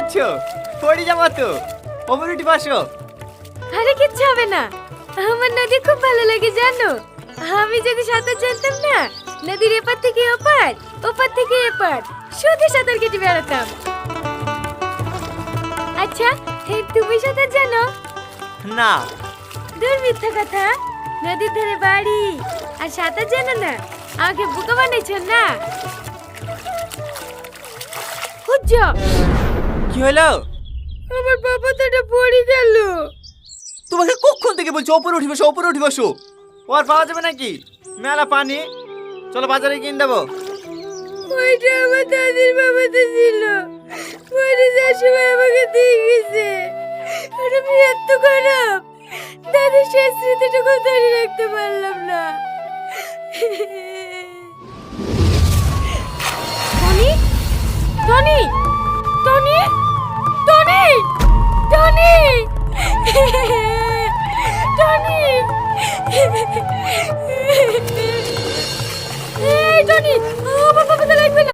যাচ্ছ? পড়ে যাবো তো, ওপরে উঠে বসো। আরে কিচ্ছু হবে না, আমার নদী খুব ভালো লাগে জানো। আমি যদি সাঁতার জানতাম না, নদীর এপার থেকে ওপার, ওপার থেকে এপার শুধু সাঁতার কেটে বেড়াতাম। আচ্ছা, তুমি সাঁতার জানো? না। দূর মিথ্যা কথা, নদীর ধারে বাড়ি আর সাঁতার জানো না? আমাকে বোকা বানাইছো না? হুজ্জা, কি হলো? আমার বাবা তো পড়ে গেল। তোমাকে কখন থেকে বলছো ওপরে উঠে বসো, ওপরে উঠে বসো। ও আর পাওয়া যাবে নাকি? মেলা পানি, চলো বাজারে কিনে দেবো। ওইটা আমার দাদির বাবাতে ছিল, পরে যাওয়ার সময় আমাকে দিয়ে গেছে। ওটা আমি এত খারাপ, দাদির শেষ স্মৃতিটুকু ধরে রাখতে পারলাম না। Tony, Tony, Tony, Tony, Tony, Tony, এই টনি,